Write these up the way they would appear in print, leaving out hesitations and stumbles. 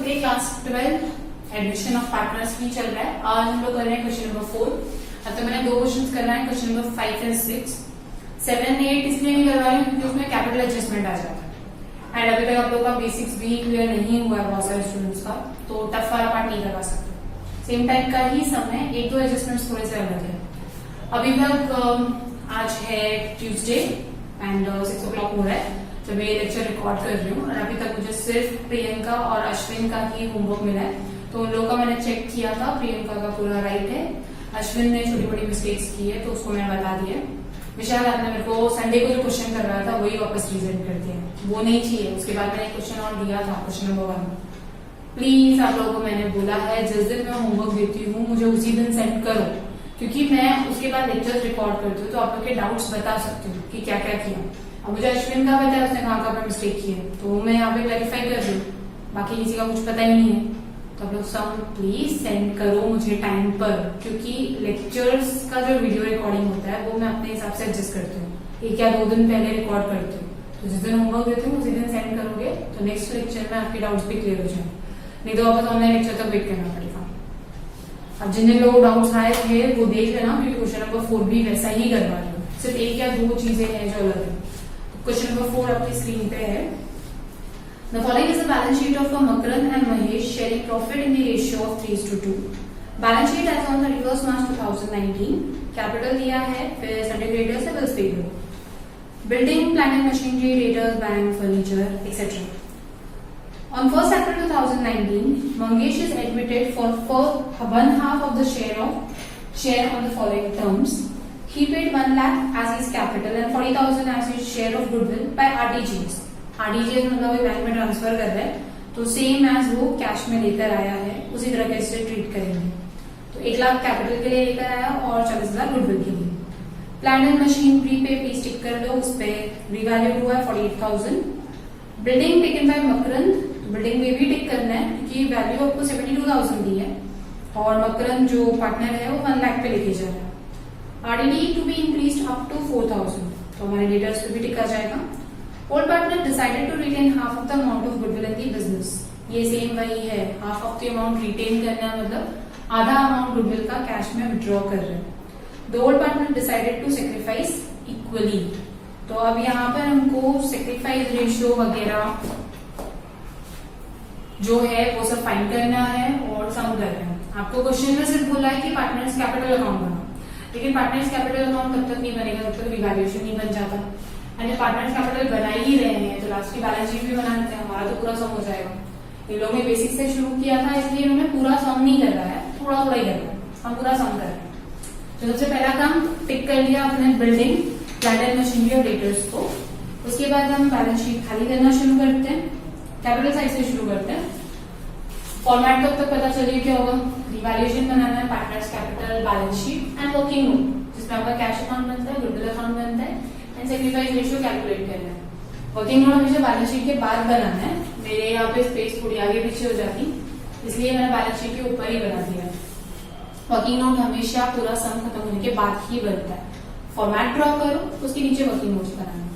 के class 12 admission of partners भी चल रहा है। आज हम लोग कर रहे हैं क्वेश्चन नंबर 4। अब तक मैंने 2 क्वेश्चन करना है, क्वेश्चन नंबर 5 एंड 6। 7 8 इसलिए नहीं करवा रही हूँ क्योंकि उसमें कैपिटल एडजस्टमेंट आ जाता है एंड अभी तक आप लोग का बेसिक्स भी क्लियर नहीं हुआ है बहुत सारे स्टूडेंट्स का, तो टफ वाला पार्ट नहीं करवा सकते। सेम टाइप का ही समय, 1-2 एडजस्टमेंट्स थोड़े से अलग है। अभी तक आज है ट्यूसडे एंड 6 o'clock हो रहा है जब ये लेक्चर रिकॉर्ड कर रही हूँ और अभी तक मुझे सिर्फ प्रियंका और अश्विन का ही होमवर्क मिला है। तो उन लोगों का मैंने चेक किया था, प्रियंका का पूरा राइट है, अश्विन ने छोटी बड़ी मिस्टेक्स की है तो उसको मैंने बता दिया। विशाल आपने मेरे को संडे को जो क्वेश्चन कर रहा था वही वापस प्रेजेंट करते हैं, वो नहीं चाहिए। उसके बाद मैंने क्वेश्चन और दिया था, क्वेश्चन नंबर 1। प्लीज आप लोगों को मैंने बोला है जिस दिन मैं होमवर्क देती हूँ मुझे उसी दिन सेंड करो, क्योंकि मैं उसके बाद लेक्चर रिकॉर्ड करती हूँ तो आप लोग के डाउट्स बता सकती हूँ कि क्या क्या किया। अब मुझे अश्विन का पता है उसने कहाँ कहाँ पर मिस्टेक की है तो मैं यहाँ पे क्लैरिफाई कर रही हूँ, बाकी किसी का कुछ पता ही नहीं है। तो आप लोग सब प्लीज सेंड करो मुझे टाइम पर, क्योंकि लेक्चर्स का जो वीडियो रिकॉर्डिंग होता है वो मैं अपने हिसाब से एडजस्ट करती हूँ, 1 या 2 दिन पहले रिकॉर्ड करती हूँ। तो जिस दिन होमवर्क देती हूँ उसी दिन सेंड करोगे तो नेक्स्ट लेक्चर में आपके डाउट्स भी क्लियर हो जाए, नहीं तो वापस ऑनलाइन लेक्चर तक वेट करना पड़ेगा। अब जिन्हें लोग डाउट्स आए थे वो देख लेना, क्योंकि क्वेश्चन नंबर 4 भी वैसा ही करवा रही हूँ, सिर्फ 1 या 2 चीजें हैं जो अलग है। क्वेश्चन नंबर 4 आपकी स्क्रीन पे है। The following is a balance sheet of Makaran and Mahesh sharing profit in the ratio of 3:2. Balance sheet as on 31st March 2019. Capital दिया है, फिर सन्डे क्रेडिटर्स है, bills paid, building plant and machinery, debtors, bank, furniture etcetera. On 1st April 2019, Mangesh is admitted for 1/2 of the share on the following terms. He paid 1 lakh as his capital and 40,000 as his share of goodwill by RTGS. RTGS मतलब वो bank में transfer कर रहा है तो same as वो cash में लेकर आया है उसी तरह के इसे ट्रीट करेंगे। तो 1 लाख कैपिटल के लिए लेकर आया और 40,000 गुडविल के लिए। Plant and machine prepay please tick कर लो, उस पर रिवैल्यूड हुआ है 48,000। Building taken by Makarand, building में भी टिक करना है क्योंकि वैल्यू आपको 72,000 दी है और मकरंद जो पार्टनर है वो 1 लाख पे लेके जा रहा है। RDD to be increase up to 4,000, तो हमारे डेटर्स पे भी टिका जाएगा। Old partner decided to retain half of the amount of goodwill in the business. ये सेम वही है, half of the amount retain करना मतलब आधा अमाउंट गुडविल का कैश में विड्रॉ कर रहे हैं। The old partner decided to sacrifice equally. तो अब यहाँ पर हमको sacrifice रेशियो वगैरह जो है वो सब फाइंड करना है और सम करना है। आपको क्वेश्चन में सिर्फ बोला है कि पार्टनर्स कैपिटल अकाउंट बनाओ, लेकिन पार्टनर्स कैपिटल अकाउंट तब तक नहीं बनेगा जब तक रिवैल्यूएशन नहीं बन जाता। एंड पार्टनर्स कैपिटल बना ही रहे हैं तो लास्ट की बैलेंस शीट भी बना देते हैं, हमारा तो पूरा सम हो जाएगा। इन लोगों ने बेसिक से शुरू किया था इसलिए इन्होंने पूरा सम नहीं कर रहा है, थोड़ा थोड़ा ही कर रहा है, हम पूरा सम कर रहे हैं। तो सबसे पहला काम टिक कर लिया अपने बिल्डिंग, प्लांट एंड मशीनरी और डेटर्स को। उसके बाद हम बैलेंस शीट खाली करना शुरू करते हैं, कैपिटल साइड से शुरू करते हैं। फॉर्मेट कब तक पता चलिए क्या होगा, रिवैल्यूएशन बनाना है, partners capital, balance sheet and working note जिसमें आपका कैश अकाउंट बनता है, गुडविल अकाउंट बनता है एंड सैक्रिफाइस रेशियो कैलकुलेट करना है। वर्किंग नोट हमेशा बैलेंस शीट के बाद बनाना है, मेरे यहाँ पे स्पेस थोड़ी आगे पीछे हो जाती इसलिए मैंने बैलेंस शीट के ऊपर ही बना दिया है। वर्किंग नोट हमेशा पूरा सम खत्म होने के बाद ही बनता है। फॉर्मेट ड्रॉ करो, उसके नीचे वर्किंग नोट्स बनाना।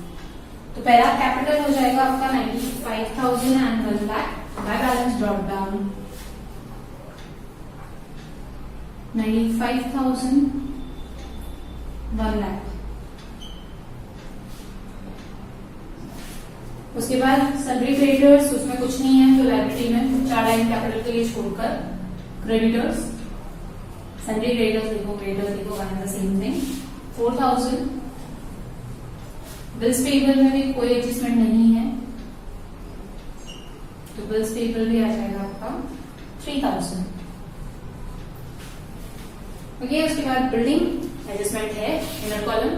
तो पहला कैपिटल हो जाएगा आपका 95,000 and 1 lakh by balance drop down 95,000 1 lakh. उसके बाद सन्ड्री क्रेडिटर्स, उसमें कुछ नहीं है तो लायबिलिटी में 4 लाइन कैपिटल के लिए छोड़कर क्रेडिटर्स, सन्ड्री क्रेडिटर्स लिखो, क्रेडिटर्स लिखो, one and the same thing. 4,000 bills payable में भी कोई एडजस्टमेंट नहीं है तो बिल्स पेबल भी आ जाएगा आपका 3,000। ओके, उसके बाद बिल्डिंग एडजस्टमेंट है, इनर कॉलम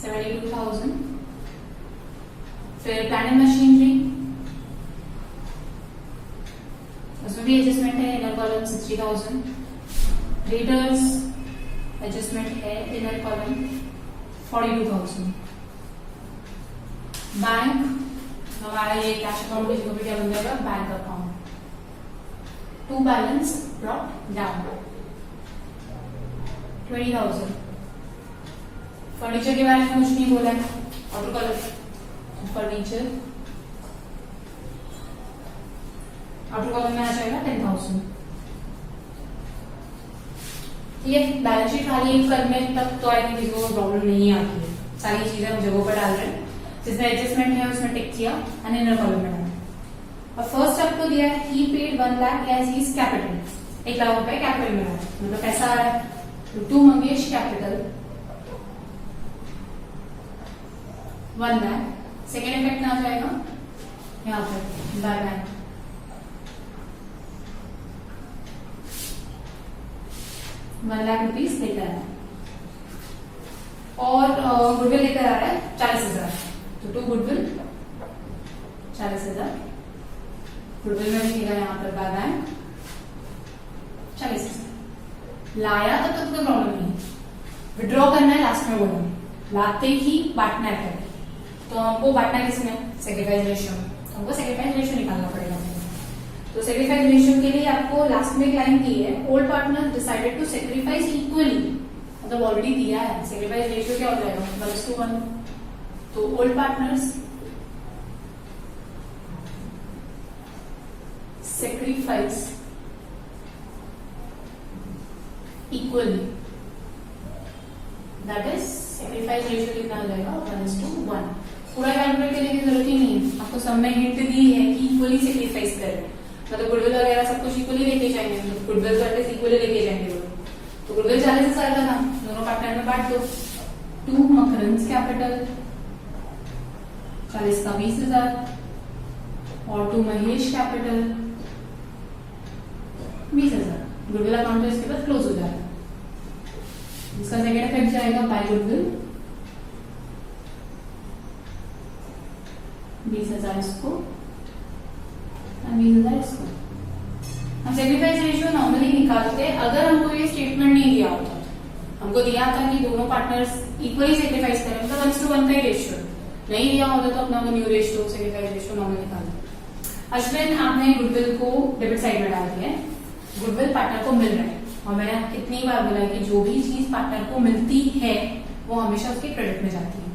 72,000। फिर प्लांट एंड मशीनरी, उसमें भी एडजस्टमेंट है, इनर कॉलम 60,000। रेटर्स एडजस्टमेंट है, इनर कॉलम 42,000। बैंक हमारा ये कैश अकाउंट की जगह पे क्या बन जाएगा, bank account. To balance brought down 20,000। Furniture के बारे में कुछ नहीं बोला है, auto colour furniture outer column में आ जाएगा 10,000। ठीक है, बैलेंस शीट खाली करने तक तो आई थिंक किसी को प्रॉब्लम नहीं आती है, सारी चीजें हम जगहों पर डाल रहे हैं, जिसमें एडजस्टमेंट है उसमें टिक किया एंड इनर कॉलम में डाला। और फर्स्ट आपको दिया है ही paid 1 lakh as his capital, 1 lakh रुपए कैपिटल में डाला, मतलब पैसा आ रहा है to Mangesh capital 1 lakh. Second effect आ जाएगा यहाँ पर बाय बैंक 1 लाख रुपीज लेकर आया और गुडविल लेकर आ रहा है 40,000, तो टू गुडविल 40,000, गुडविल में लिखेगा यहाँ पर बाय बैंक 40,000। लाया तब तक कोई प्रॉब्लम नहीं, विड्रॉ करना है लास्ट में बोला, लाते ही बांटना है, तो हमको बांटना किसमें, सेक्रीफाइस रेशियो में, हमको सेक्रीफाइस रेशियो निकालना पड़ेगा। तो सेक्रीफाइस रेशियो के लिए आपको लास्ट में एक लाइन दी है, old partner decided to sacrifice equally, मतलब ऑलरेडी दिया है, सेक्रीफाइस रेशियो क्या हो जाएगा 1:1, तो old partners sacrifice equally, that is sacrifice ratio कितना हो जाएगा 1:1। पूरा कैलकुलेट करने की जरूरत ही नहीं है, आपको सब में हिंट दी है कि इक्वली सेक्रीफाइस करें, मतलब गुडविल वगैरह सब कुछ इक्वली लेके जाएंगे, गुडविल तो एटलीस्ट इक्वली लेके जाएंगे, तो गुडविल 40,000 का था, दोनों पार्टनर में बांट दो, टू मकरंस कैपिटल 40 का 20,000 और to Mahesh capital 20,000। Goodwill account तो इसके बाद क्लोज हो जाएगा। इसका सेकेंड इफेक्ट जाएगा बाय गुडविल 20,000 इसको 20,000 इसको। हम सेक्रीफाइस रेशियो नॉर्मली निकालते हैं अगर हमको ये स्टेटमेंट नहीं दिया होता, हमको दिया था कि दोनों पार्टनर्स इक्वली सेक्रीफाइस करें, मतलब 1:1 का ही रेशियो, नहीं दिया होता तो अपना new ratio sacrifice ratio normal निकालते। अश्विन आपने गुडविल को डेबिट साइड में डाल दिया, गुडविल पार्टनर को मिल रहा है, और मैंने कितनी बार बोला कि जो भी चीज पार्टनर को मिलती है वो हमेशा उसके क्रेडिट में जाती है।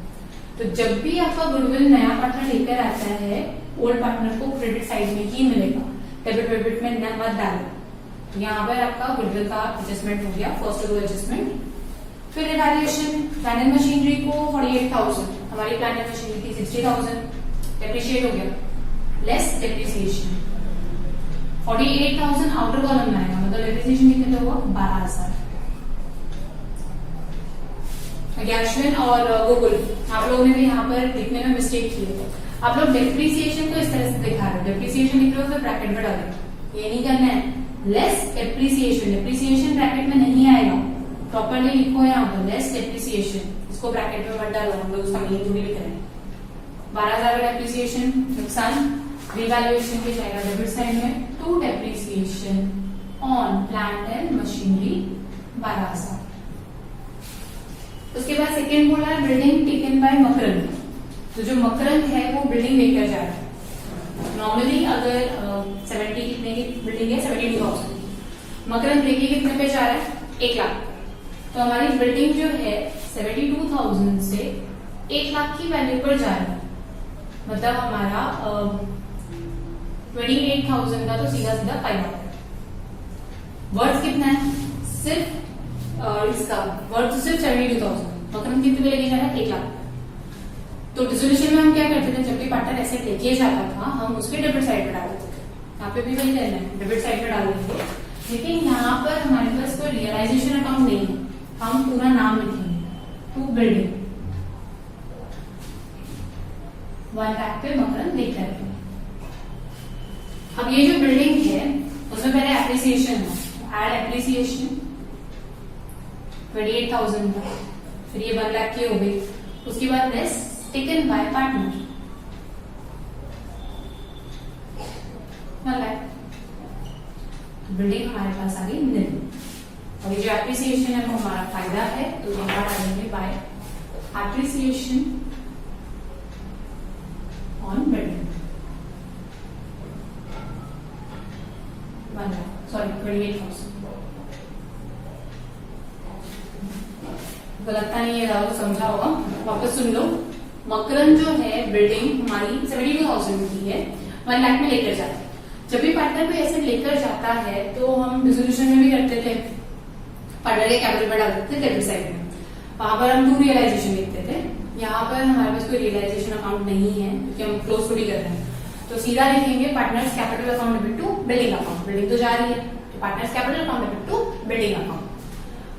तो जब भी आपका गुडविल नया पार्टनर लेकर आता है, ओल्ड पार्टनर को क्रेडिट साइड में ही मिलेगा, डेबिट वेबिट में न मत डालो। यहाँ पर आपका गुडविल का एडजस्टमेंट हो गया, फर्स्ट रो एडजस्टमेंट। फिर इवैल्यूएशन, प्लांट एंड मशीनरी को 48,000, हमारी प्लांट एंड मशीनरी थी 60,000, डेप्रिशिएट हो गया, लेस डेप्रिसिएशन 48,000 आउटर कॉलम में आएगा, मतलब डेप्रिसिएशन कितने हुआ 12,000। अश्विन और गूगल आप लोगों ने भी यहाँ पर लिखने में मिस्टेक की है, आप लोग डेप्रिसिएशन को इस तरह से दिखा रहे हो, डेप्रिसिएशन लिख रहे हो फिर ब्रैकेट में डालो, ये नहीं करना है, लेस डेप्रिसिएशन, डेप्रिसिएशन ब्रैकेट में नहीं आएगा, प्रॉपरली लिखो यहाँ पर लेस डेप्रिसिएशन, इसको ब्रैकेट में मत डालो, हम लोग उसका मीनिंग थोड़ी लिख रहे हैं। 12,000 का डेप्रिसिएशन नुकसान, रिवैल्यूएशन पे जाएगा डेबिट साइड में, to depreciation on plant and machinery 12,000। उसके बाद सेकेंड बोला है बिल्डिंग टेकन बाय मकरंद, तो जो मकरंद है वो बिल्डिंग लेकर जा रहा है। नॉर्मली अगर 70 कितने की बिल्डिंग है 72,000, मकरंद लेके कितने पे जा रहा है 1 लाख, तो हमारी बिल्डिंग जो है 72,000 से 1 लाख की वैल्यू पर जा रहा है, मतलब हमारा 28,000 का तो सीधा सीधा फायदा है। वर्थ कितना है, सिर्फ इसका वर्थ तो सिर्फ 72,000, मकरंद कितने पे लेके जा रहा है 1 लाख। तो डिसोल्यूशन में हम क्या करते थे, जब भी पार्टनर ऐसे लेके जाता था हम उसके डेबिट साइड पे डाल देते थे, यहाँ पे भी वही करना है, डेबिट साइड पे डाल देंगे, लेकिन यहाँ पर हमारे पास कोई रियलाइजेशन अकाउंट नहीं है, हम पूरा नाम लिखेंगे, टू बिल्डिंग 1 लाख पे मकरंद लेकर आते हैं। अब ये जो बिल्डिंग है उसमें पहले एप्रिसिएशन है, एड एप्रिसिएशन 28,000 का, फिर ये 1 लाख की हो गई, उसके बाद less taken by partner 1 lakh, building हमारे पास आ गई निल, और ये जो एप्रिसिएशन है वो हमारा फायदा है, तो यहाँ डालेंगे by appreciation on building 1 lakh, sorry 28,000। लगता नहीं है तो समझा होगा, वापस सुन लो। मकरंद जो है बिल्डिंग हमारी 72,000 की है, 1 लाख में लेकर जाते हैं, जब भी पार्टनर कोई एसेट लेकर जाता है तो हम डिसोल्यूशन में भी करते थे, पार्टनर के कैपिटल में डाल देते थे डेबिट साइड में, वहां पर हम टू रियलाइजेशन लिखते थे। यहाँ पर हमारे पास कोई रियलाइजेशन अकाउंट नहीं है क्योंकि हम क्लोज थोड़ी कर रहे हैं, तो सीधा लिखेंगे partners capital account debit to building account, building तो जा रही है तो partners capital account debit to building account.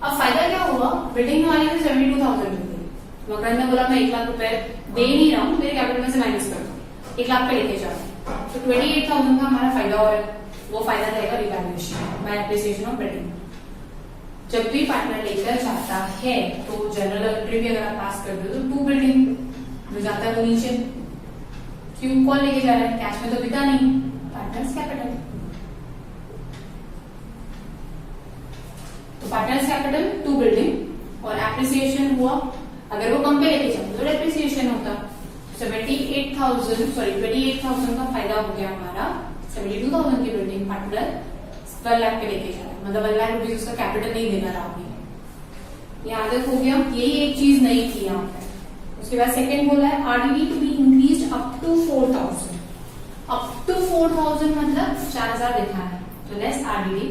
अब फायदा क्या हुआ, बिल्डिंग वाले ने 72,000 रुपए, मकरंद ने बोला मैं 1 लाख रुपए दे नहीं रहा हूँ, मेरे कैपिटल में से माइनस कर दो, 1 लाख पे लेके जाओ, तो 28,000 का हमारा फायदा हो रहा है, वो फायदा रहेगा revaluation by appreciation of building. जब भी पार्टनर लेकर जाता है तो जनरल एंट्री भी अगर आप पास कर दो तो टू बिल्डिंग जो जाता है वो नीचे, क्यों कौन लेके जा रहा है, कैश में तो बिका नहीं, पार्टनर्स कैपिटल, तो पार्टनर्स कैपिटल टू बिल्डिंग और एप्रिसिएशन हुआ, अगर वो कम पे लेके जाते तो डेप्रिसिएशन होता। 28,000 का फायदा हो गया हमारा, 72,000 की बिल्डिंग पार्टनर 12 लाख पे लेके जा रहा है, मतलब 1 लाख रुपीज उसका कैपिटल नहीं देना रहा अभी, यहाँ तक हो गया, यही एक चीज नहीं थी यहाँ पे। उसके बाद सेकंड बोला है RDD to be increased up to 4,000, up to 4,000 मतलब 4,000 लिखा है, तो लेस आरडीडी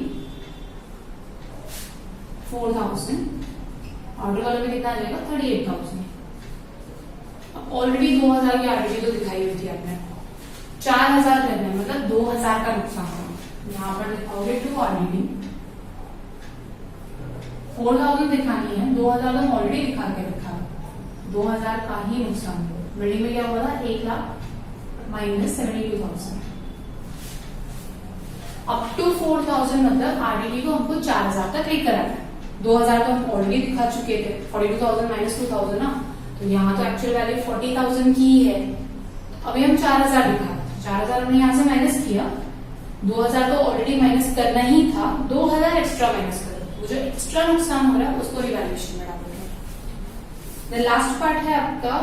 4,000, ऑर्डर वाले में कितना आ जाएगा 38,000। ऑलरेडी 2,000 की आरडीडी तो दिखाई हुई थी आपने, 4,000 करना है मतलब 2,000 का नुकसान होगा, यहाँ पर लिखाओगे टू आरडीडी 4,000 दिखानी है, 2,000 तो ऑलरेडी दिखा के रखा, 2,000 का ही नुकसान हो। बिल्डिंग में क्या हुआ था 1 लाख माइनस 72,000, अप टू 4,000 मतलब आरडीडी को हमको 4,000 तक रिकरा है, 2,000 तो हम ऑलरेडी दिखा चुके थे, 42,000 माइनस 2,000 ना, तो यहाँ तो एक्चुअल वैल्यू 40,000 की ही है, अभी हम 4,000 दिखा, 4,000 हमने यहाँ से माइनस किया, 2,000 तो ऑलरेडी माइनस करना ही था, 2,000 एक्स्ट्रा माइनस करो, वो जो एक्स्ट्रा नुकसान हो रहा है उसको रिवैल्यूएशन में डालोगे। द लास्ट पार्ट है आपका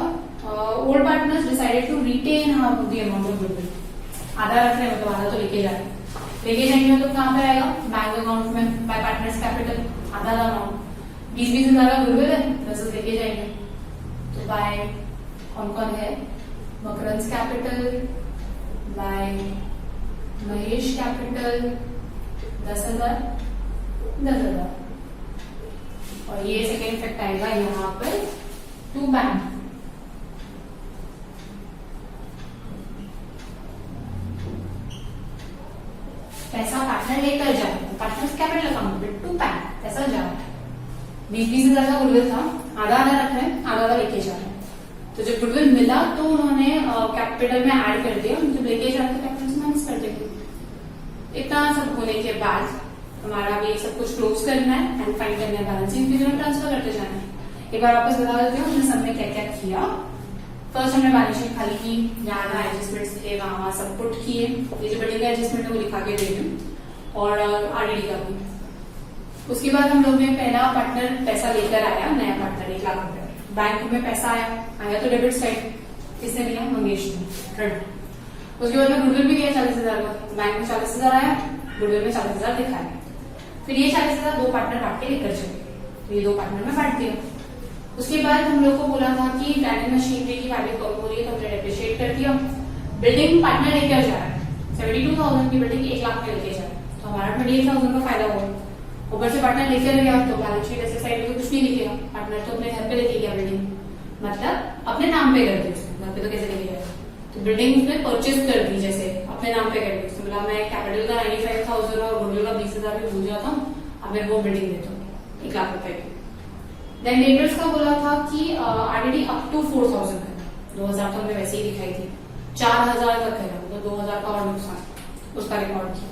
old partners decided to retain half of the amount of goodwill, आधा रख रहे हैं मतलब आधा तो लेके जा रहे हैं, लेके जाएंगे मतलब कहाँ पे आएगा बैंक अकाउंट में बाय पार्टनर्स कैपिटल, आधा अमाउंट 20,000 का गुडविल है 10 लेके जाएंगे, तो बाय कौन कौन है मकरंस कैपिटल, बाय महेश कैपिटल 10,000 10,000, और ये सेकेंड इफेक्ट आएगा यहाँ पर टू बैंक, पैसा पार्टनर लेकर जा रहा है, पार्टनर्स कैपिटल अकाउंट में टू बैंक पैसा जा रहा है, 20,000 का गुडविल था, आधा आधा रख रहे हैं, आधा आधा लेके जा रहे हैं, तो जब गुडविल मिला तो उन्होंने कैपिटल में ऐड कर दिया, जब लेके जाते कैपिटल से माइनस कर देंगे। इतना सब होने के बाद हमारा भी सब कुछ क्लोज करना है एंड फाइंड करना है बैलेंस शीट, फिर ट्रांसफर करते जाना है। एक बार वापस बता देते हैं हमने सबने क्या क्या किया। फर्स्ट हमने बैलेंस शीट खाली की, जहाँ एडजस्टमेंट्स थे वहां सब पुट किए, ये जो बिल्डिंग का एडजस्टमेंट है वो लिखा के दे दूं, और आरडीडी का भी। उसके बाद हम लोग ने पहला पार्टनर पैसा लेकर आया, नया पार्टनर 1 लाख रुपए, बैंक में पैसा आया तो डेबिट साइड, किसने दिया मंगेश ने क्रेडिट। उसके बाद में गुडविल भी दिया 40,000 का, बैंक में 40,000 आया, गुडविल में 40,000 दिखाया, फिर ये 40,000 दो पार्टनर बांट के लेकर चले, तो ये दो पार्टनर में बांट दिया। उसके बाद हम लोग को बोला था कि प्लांट मशीनरी की वैल्यू कम हो रही है तो हमने डेप्रिशिएट कर दिया। बिल्डिंग पार्टनर लेकर जा रहा है, 72,000 की बिल्डिंग 1 लाख पे लेके जा रहा है, तो हमारा 28,000 का फायदा होगा। ऊपर से पार्टनर लेकर गया तो बैलेंस शीट ऐसे साइड में कुछ नहीं लिखेगा, पार्टनर तो अपने घर पे लेके गया बिल्डिंग, मतलब अपने नाम पे कर दी उसने, घर पे तो कैसे लेके गया, तो बिल्डिंग उसने परचेज कर दी, जैसे अपने नाम पे कर दी, उसने बोला मैं कैपिटल का 95,000 और गुडविल का 20,000 भी भूल जाता हूँ, अब मैं वो बिल्डिंग देता हूँ 1 लाख रुपए की। देन डेटर्स का बोला था कि आरडीडी अप टू 4,000 है, 2,000 तो हमें वैसे ही दिखाई थी, 4,000 तक है, तो 2,000 का और नुकसान उसका रिकॉर्ड किया।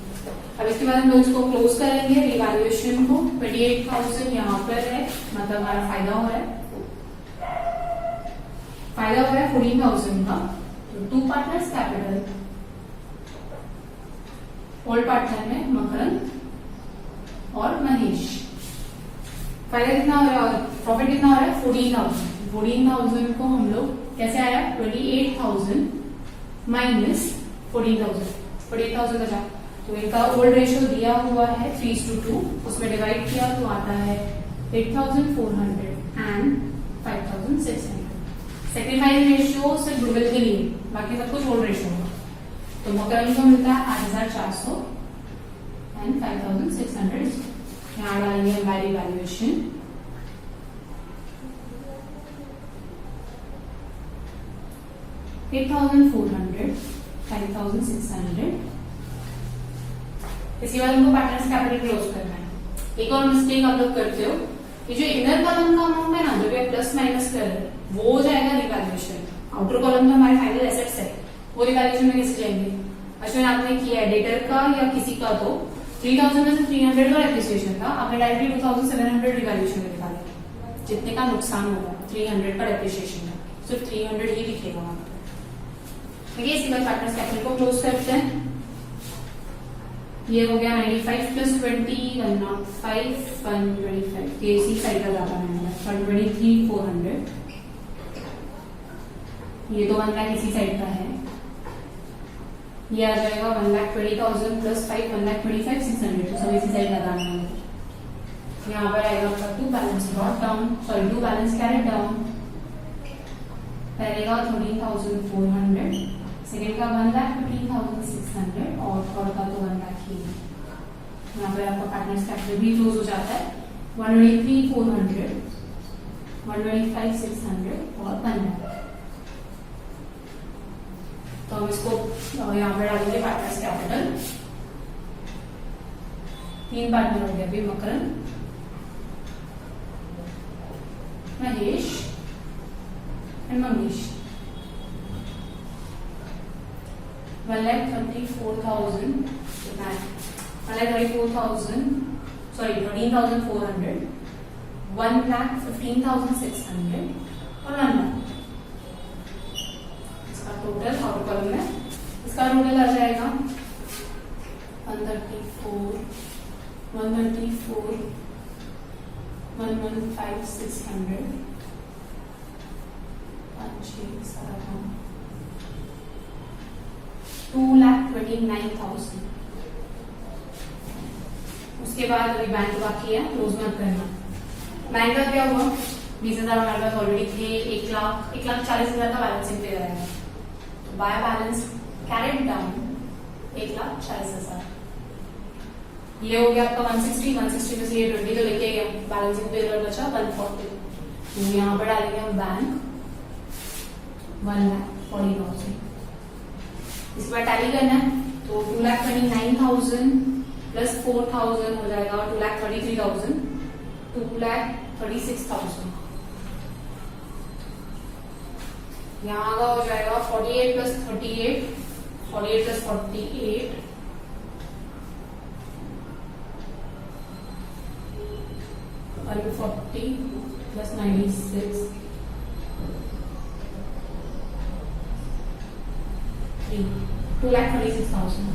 अब इसके बाद हम लोग इसको क्लोज करेंगे, रिवैल्यूएशन को 28,000 यहाँ पर है, मतलब हमारा फायदा हो रहा है, 14,000 का, तो to partners capital, old partner में मकरंद और महेश। फायदा कितना हो रहा है, प्रॉफिट कितना हो रहा है 14,000 को हम लोग कैसे आया 28,000 माइनस 14,000 बचा, तो इनका ओल्ड रेशियो दिया हुआ है 3:2, उसमें डिवाइड किया तो आता है 8,400 एंड 5,600। सेक्रीफाइस रेशियो सिर्फ गुडविल के लिए, बाकी सब कुछ ओल्ड रेशियो होगा। तो मकरंद को मिलता है 8,400 एंड 5,600। यहाँ डालेंगे हमारी वैल्यूएशन। $8,400, 5,600। इसके बाद हमको पार्टनर्स कैपिटल क्लोज करना है। एक और मिस्टेक आप लोग करते हो, ये जो इनर कॉलम का अमाउंट है ना, जो भी प्लस माइनस कर रहे हैं, वो हो जाएगा रिवैल्यूएशन। आउटर कॉलम में हमारे फाइनल एसेट्स है, वो रिवैल्यूएशन में कैसे जाएंगे? अश्विन आपने किया है डेटर का या किसी का, तो 3,000 में से 300 का डेप्रिसिएशन था, आपने डायरेक्टली 2,700 रिवैल्यूएशन में दिखा दिया। जितने का नुकसान होगा 300 का डेप्रिसिएशन का, सिर्फ 300 ही दिखेगा वहां पर। ठीक है, इसके बाद पार्टनर्स कैपिटल को क्लोज करते हैं। ये हो गया 95 प्लस 20, 105, 125। ये इसी साइड का ज्यादा है, 123,400। ये तो 1 लाख इसी साइड का है। ये आ जाएगा 1,20,000 प्लस 5, 1,25,600। तो सब इसी साइड लगाना है। यहाँ पर आएगा आपका to balance brought down, sorry to balance carried down. पहले का 13,400, सेकेंड का 1,15,600 और थर्ड का तो 1 लाख ही। यहाँ पर आपका पार्टनर्स कैपिटल भी क्लोज हो जाता है। 123,400, 125,600 और 1 लाख। तो हम इसको यहाँ पर डालेंगे पार्टनर्स कैपिटल। 3 पार्टनर हो गया अभी, मकरंद, महेश एंड मंगेश। 1,34,000, सॉरी 13,400, 1,15,600 और 1 लाख। इसका टोटल आउटर कॉलम में इसका टोटल आ जाएगा 134, 115,600, 2,29,000। उसके बाद अभी बैंक बाकी है, क्लोज मत करना। बैंक का क्या हुआ? 20,000 हमारे पास ऑलरेडी थे, 1,40,000 का बैलेंसिंग पे रहेगा। तो बाय बैलेंस कैरेट डाउन 1,40,000। ये हो गया आपका 160 में से ये 20 तो लेके गया, बैलेंसिंग पे बचा 140। तो यहाँ पर डालेंगे हम बैंक 1,40,000। इस बार टैली करना है, तो 2,29,000 प्लस 4,000 हो जाएगा 2,33,000, 2,36,000। यहाँ का हो जाएगा 48 प्लस 38, 48 प्लस 48, 140 प्लस 96, 2,36,000।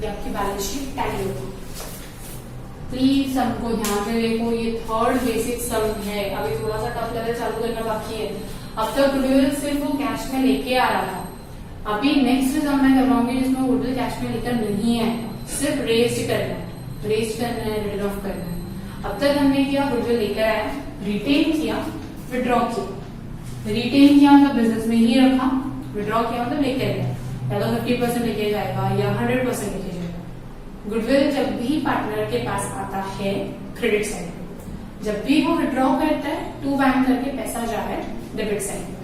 ये आपकी बैलेंस शीट टैली होगी। प्लीज सबको ध्यान से देखो, ये थर्ड बेसिक सम है, अभी थोड़ा सा टफ लेवल चालू करना बाकी है। अब तक गुडविल सिर्फ वो कैश में लेके आ रहा था, अभी नेक्स्ट सम मैं करवाऊंगी जिसमें गुडविल कैश में लेकर नहीं है, सिर्फ रेस्ट करना है, रिटर्न ऑफ करना है। अब तक हमने किया गुडविल लेकर आया, रिटेन किया, विड्रॉ किया। रिटेन किया मतलब बिजनेस में ही रखा, विड्रॉ किया मतलब लेकर गया, या तो 50% लेके जाएगा या 100% लेके जाएगा। गुडविल जब भी पार्टनर के पास आता है क्रेडिट साइड पे, जब भी वो विड्रॉ करता है टू बैंक करके पैसा जा रहा है डेबिट साइड पे।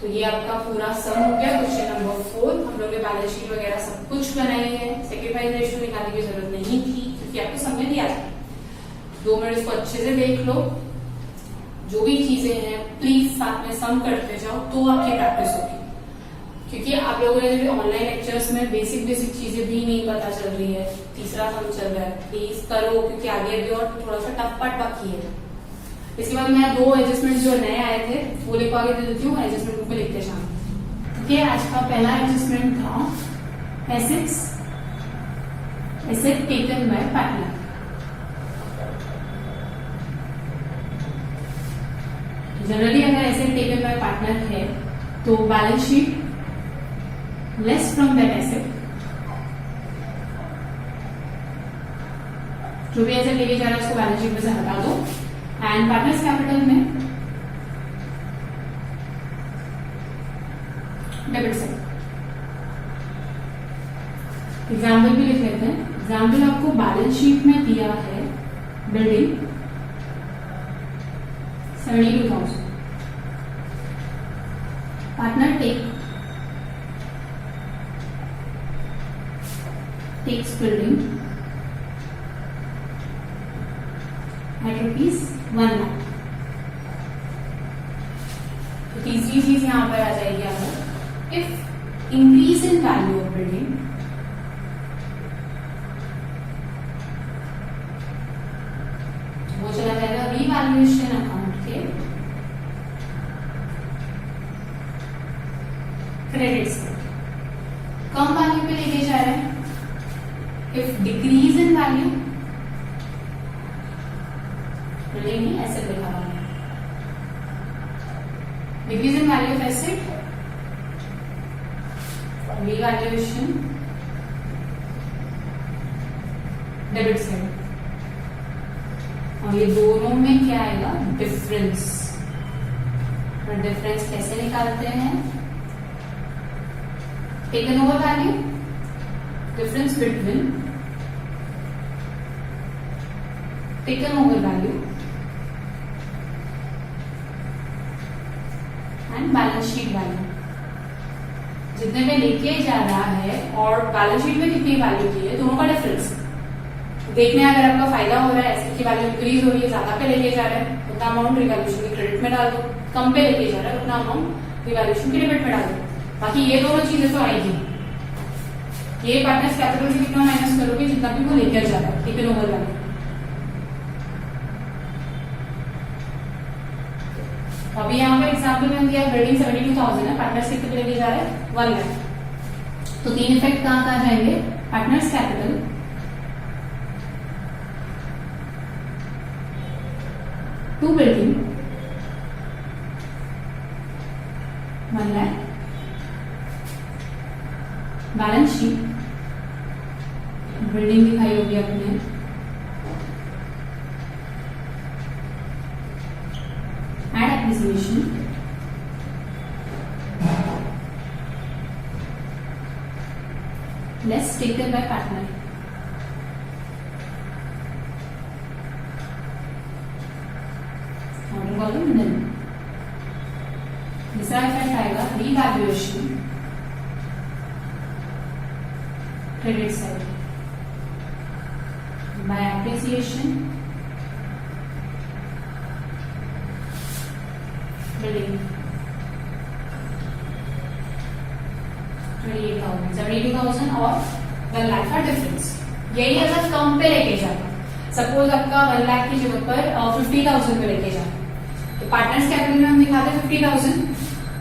तो ये आपका पूरा सम हो गया। क्वेश्चन नंबर 4 हम लोग ने बैलेंस शीट वगैरह सब कुछ बनाई है। सेक्रीफाइस रेशियो निकालने की जरूरत नहीं थी क्योंकि आपको समझ दिया था। 2 मिनट इसको अच्छे से देख लो, जो भी चीजें हैं प्लीज साथ में सम करते जाओ तो आपकी प्रैक्टिस होगी। क्योंकि आप लोगों ने जो ऑनलाइन लेक्चर्स में बेसिक चीजें भी नहीं पता चल रही है, तीसरा सम चल रहा है, प्लीज करो क्योंकि आगे भी और थोड़ा सा टफ पार्ट बाकी है। इसके बाद मैं 2 एडजस्टमेंट जो नए आए थे वो लिखवा के दे देती हूँ, एडजस्टमेंट बुक पे लिखते शाम। ठीक है, आज का पहला एडजस्टमेंट था asset taken by partner. Generally अगर एसेट टेकन बाय पार्टनर है तो balance sheet less from that asset, जो भी एसेट लेके जा रहा है उसको बैलेंस शीट में से हटा दो। एंड पार्टनर्स कैपिटल में डेबिट साइड। एग्जाम्पल भी लिख लेते हैं। एग्जाम्पल आपको बैलेंस शीट में दिया है building 72,000। Partner takes building at ₹1 lakh। तो तीसरी चीज यहां पर आ जाएगी अगर if increase in value of building वो चला जाएगा रीवैल्यूएशन अकाउंट के क्रेडिट से। कम वैल्यू पे लेके जा रहे हैं। इफ डिक्रीज इन वैल्यू नहीं ऐसे लिखा हुआ है। Decrease in value of asset revaluation debit side. और ये दोनों में क्या आएगा? डिफरेंस। और डिफरेंस कैसे निकालते हैं? Taken over value, difference between taken over value and balance sheet value. जितने में लेके जा रहा है और बैलेंस शीट में कितनी वैल्यू की है, दोनों का डिफरेंस देखने। अगर आपका फायदा हो रहा है, एसेट की वैल्यू इंक्रीज हो रही है, ज्यादा पे लेके जा रहा है, उतना अमाउंट रिवैल्यूएशन की क्रेडिट में डाल दो। कम पे लेके जा रहा है, उतना अमाउंट रिवैल्यूएशन की डेबिट में डाल दो। बाकी ये दोनों चीजें तो आएगी। ये पार्टनर्स कैपिटल से कितना माइनस करोगे? जितना भी वो लेकर जा रहा है टेकन ओवर वैल्यू। अभी यहाँ पर एग्जाम्पल में दिया बिल्डिंग 72,000 है, पार्टनर्स कितने लेके जा रहे हैं? 1 लाख। तो तीन इफेक्ट कहाँ कहाँ जाएंगे? Partners capital, to building 1 lakh, balance sheet building दिखाई होगी अपने, add acquisition less taken by partner. दूसरा इफेक्ट आएगा revaluation credit side by appreciation building 28,000 और 1 लाख का डिफरेंस। यही अगर कम पे लेके जाता, सपोज आपका 1 लाख की जगह पर 50,000 पे लेके जाता, तो पार्टनर्स कैपिटल में हम दिखाते 50,000,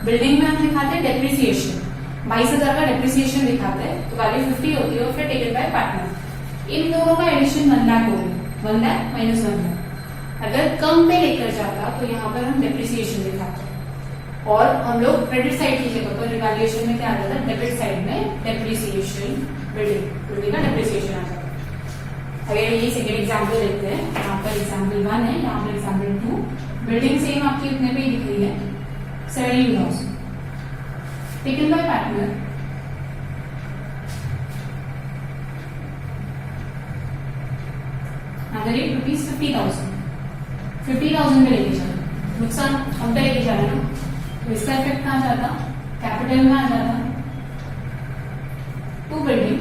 बिल्डिंग में हम दिखाते डेप्रिसिएशन 22,000 का डेप्रिसिएशन दिखाते हैं, तो वैल्यू 50 होती है और फिर टेकन बाय पार्टनर। इन दोनों का एडिशन 1 लाख हो गया, 1 लाख माइनस 1 लाख। अगर कम पे लेकर जाता तो यहाँ पर हम डेप्रिसिएशन दिखाते और हम लोग क्रेडिट साइड की जगह पर रिवैल्यूएशन में क्या आ जाता है? डेबिट साइड में डेप्रिसिएशन बिल्डिंग का डेप्रिसिएशन आ जाता है। अगर ये सेकेंड एग्जाम्पल लेते हैं, यहाँ पर एग्जाम्पल 1 है, यहाँ पर एग्जाम्पल 2। बिल्डिंग सेम आपकी उतने पे दिख रही है 72,000 टेकन बाय पार्टनर, अगर ये ₹50,000 में लेके जा रहे हैं, नुकसान हम पे लेके जा रहे हैं ना, तो इसका इफेक्ट कहाँ जाता? कैपिटल में आ जाता। टू बिल्डिंग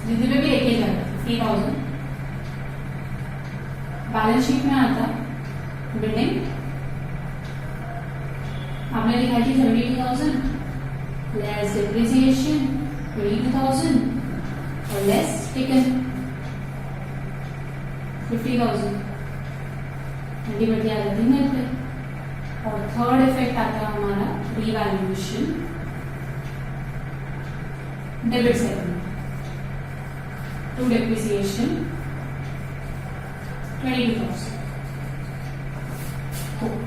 जितने पे भी लेके जा रहे हैं 50,000, बैलेंस शीट में आता बिल्डिंग आपने लिखा थी 72,000 लेस डेप्रिसिएशन 22,000 और लेस टेकन 50,000 आ जाती है पे। और थर्ड इफेक्ट आता है हमारा रीवैल्यूएशन डेबिट साइड में, टू डेप्रिसिएशन 22,000।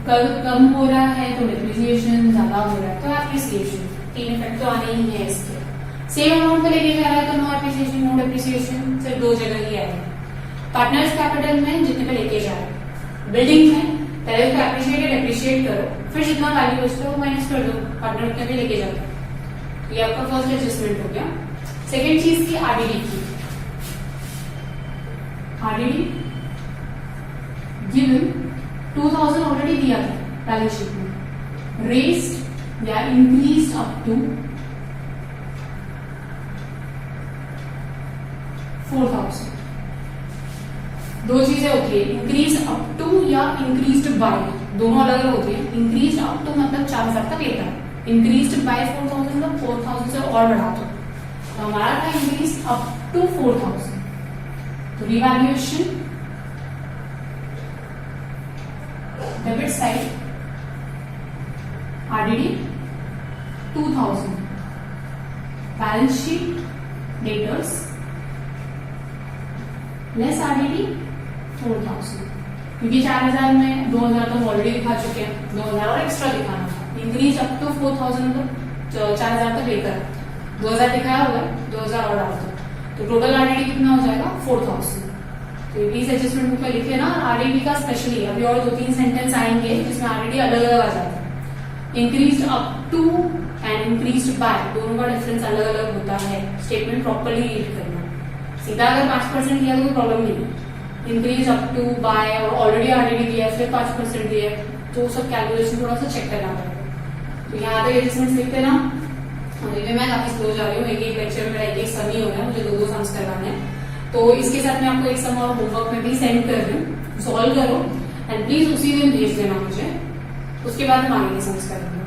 तो कम हो रहा है तो डेप्रिसिएशन, ज्यादा हो रहा है तो एप्रिसिएशन। तीन इफेक्ट तो आने ही है इसके। सेम अमाउंट पे लेके जा रहा है तो नो एप्रिसिएशन नो डेप्रिसिएशन, सिर्फ दो जगह ही आएगा। पार्टनर्स कैपिटल में जितने पे लेके जा रहे हैं, बिल्डिंग में पहले उसको अप्रिशिएट या डेप्रिशिएट करो, फिर जितना वैल्यू बचता है वो माइनस कर दो, पार्टनर उतना भी लेके जाओ। ये आपका फर्स्ट एडजस्टमेंट हो गया। सेकेंड चीज थी आरडीडी की। आरडीडी गिवन 2000 ऑलरेडी दिया था बैलेंस शीट में, रेस्ड या इंक्रीज अप टू 4000। दो चीजें होती है, इंक्रीज अप टू या इंक्रीज्ड बाय, दोनों अलग अलग होती है। इंक्रीज अप टू मतलब 4000 तक लेता है, इंक्रीज्ड बाय 4000 मतलब 4000 से और बढ़ा दो। तो हमारा था इंक्रीज अप टू 4000। तो revaluation debit side RDD 2000, balance sheet debtors less RDD 4000, क्योंकि 4000 में 2000 तो ऑलरेडी दिखा चुके हैं, 2000 और एक्स्ट्रा दिखाना था। इंक्रीज अप टू 4000 मतलब 4000 तक लेकर 2000 दिखाया हुआ है, 2000 और डाल दो, तो टोटल आरडीडी कितना हो जाएगा 4000। तो प्लीज एडजस्टमेंट बुक में लिखे ना आरडीडी का स्पेशली, अभी और 2-3 सेंटेंस आएंगे जिसमें आरडीडी अलग अलग आ जाता है। Increase up to and increase by, दोनों का डिफरेंस अलग अलग होता है, स्टेटमेंट प्रॉपर्ली रीड करना। सीधा अगर 5% दिया तो कोई प्रॉब्लम नहीं है, इंक्रीज अप टू बाय और ऑलरेडी आरडीडी दिया है फिर 5% दिया है, तो सब कैलकुलेशन थोड़ा सा चेक करना पड़ेगा। तो यहाँ तक एडजस्टमेंट लिखते ना, अभी मैं काफी स्लो जा रही हूँ, एक लेक्चर में एक सम ही हो रहा है, मुझे 2 सम्स करवाने हैं। तो इसके साथ मैं आपको एक सम और होमवर्क में भी सेंड कर रही हूँ, सॉल्व करो एंड प्लीज उसी दिन भेज देना मुझे, उसके बाद हम आगे के सम्स करेंगे।